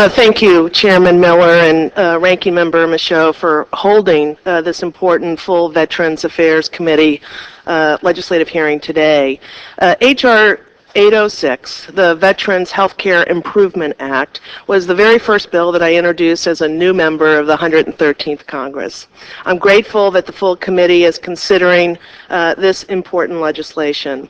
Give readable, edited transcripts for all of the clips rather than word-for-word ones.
Thank you, Chairman Miller and Ranking Member Michaud, for holding this important full Veterans Affairs Committee legislative hearing today. H.R. 806, the Veterans Healthcare Improvement Act, was the very first bill that I introduced as a new member of the 113th Congress. I'm grateful that the full committee is considering this important legislation.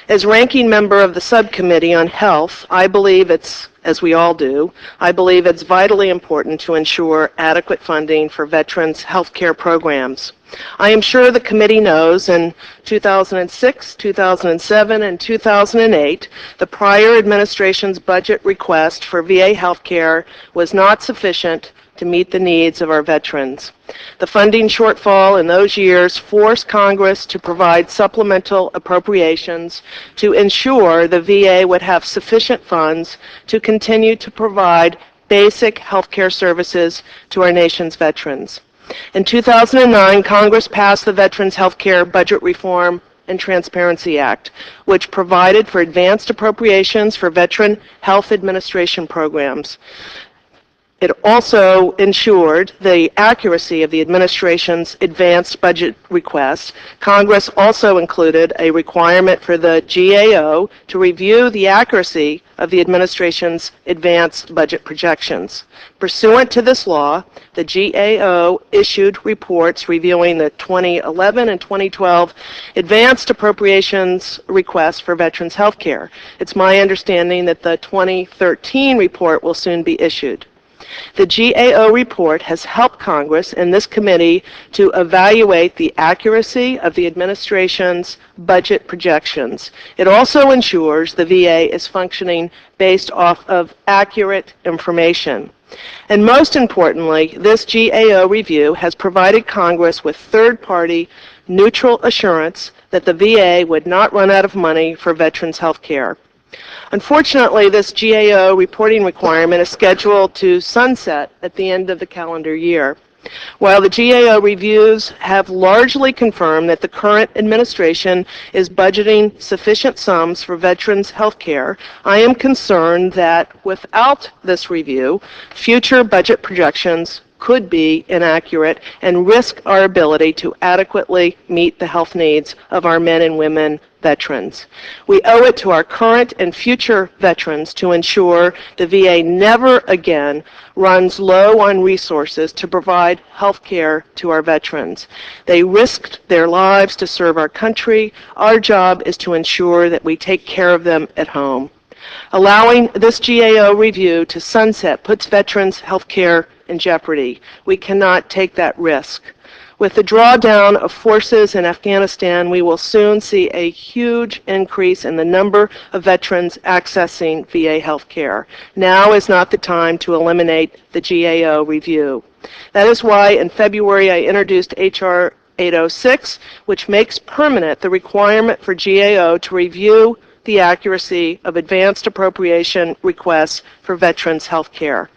As ranking member of the subcommittee on health, I believe as we all do, I believe it's vitally important to ensure adequate funding for veterans' health care programs. I am sure the committee knows in 2006, 2007, and 2008, the prior administration's budget request for VA health care was not sufficient to meet the needs of our veterans. The funding shortfall in those years forced Congress to provide supplemental appropriations to ensure the VA would have sufficient funds to continue to provide basic health care services to our nation's veterans. In 2009, Congress passed the Veterans Health Care Budget Reform and Transparency Act, which provided for advanced appropriations for Veteran Health Administration programs. It also ensured the accuracy of the administration's advanced budget requests. Congress also included a requirement for the GAO to review the accuracy of the administration's advanced budget projections. Pursuant to this law, the GAO issued reports reviewing the 2011 and 2012 advanced appropriations requests for veterans health care. It's my understanding that the 2013 report will soon be issued. The GAO report has helped Congress and this committee to evaluate the accuracy of the administration's budget projections. It also ensures the VA is functioning based off of accurate information. And most importantly, this GAO review has provided Congress with third-party neutral assurance that the VA would not run out of money for veterans health care. Unfortunately, this GAO reporting requirement is scheduled to sunset at the end of the calendar year. While the GAO reviews have largely confirmed that the current administration is budgeting sufficient sums for veterans' health care, I am concerned that without this review, future budget projections could be inaccurate and risk our ability to adequately meet the health needs of our men and women veterans. We owe it to our current and future veterans to ensure the VA never again runs low on resources to provide health care to our veterans. They risked their lives to serve our country. Our job is to ensure that we take care of them at home. Allowing this GAO review to sunset puts veterans' health care in jeopardy. We cannot take that risk. With the drawdown of forces in Afghanistan, we will soon see a huge increase in the number of veterans accessing VA health care. Now is not the time to eliminate the GAO review. That is why in February I introduced H.R. 806, which makes permanent the requirement for GAO to review the accuracy of advanced appropriation requests for veterans health care.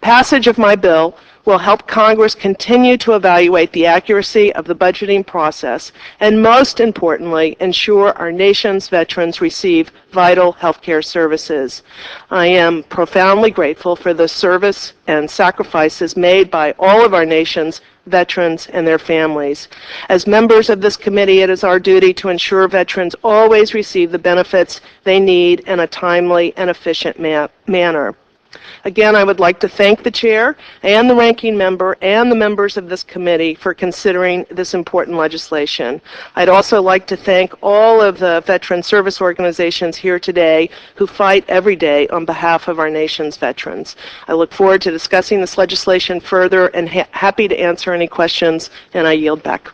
Passage of my bill will help Congress continue to evaluate the accuracy of the budgeting process and, most importantly, ensure our nation's veterans receive vital health care services. I am profoundly grateful for the service and sacrifices made by all of our nation's veterans and their families. As members of this committee, it is our duty to ensure veterans always receive the benefits they need in a timely and efficient manner. Again, I would like to thank the chair and the ranking member and the members of this committee for considering this important legislation. I'd also like to thank all of the veteran service organizations here today who fight every day on behalf of our nation's veterans. I look forward to discussing this legislation further and happy to answer any questions, and I yield back.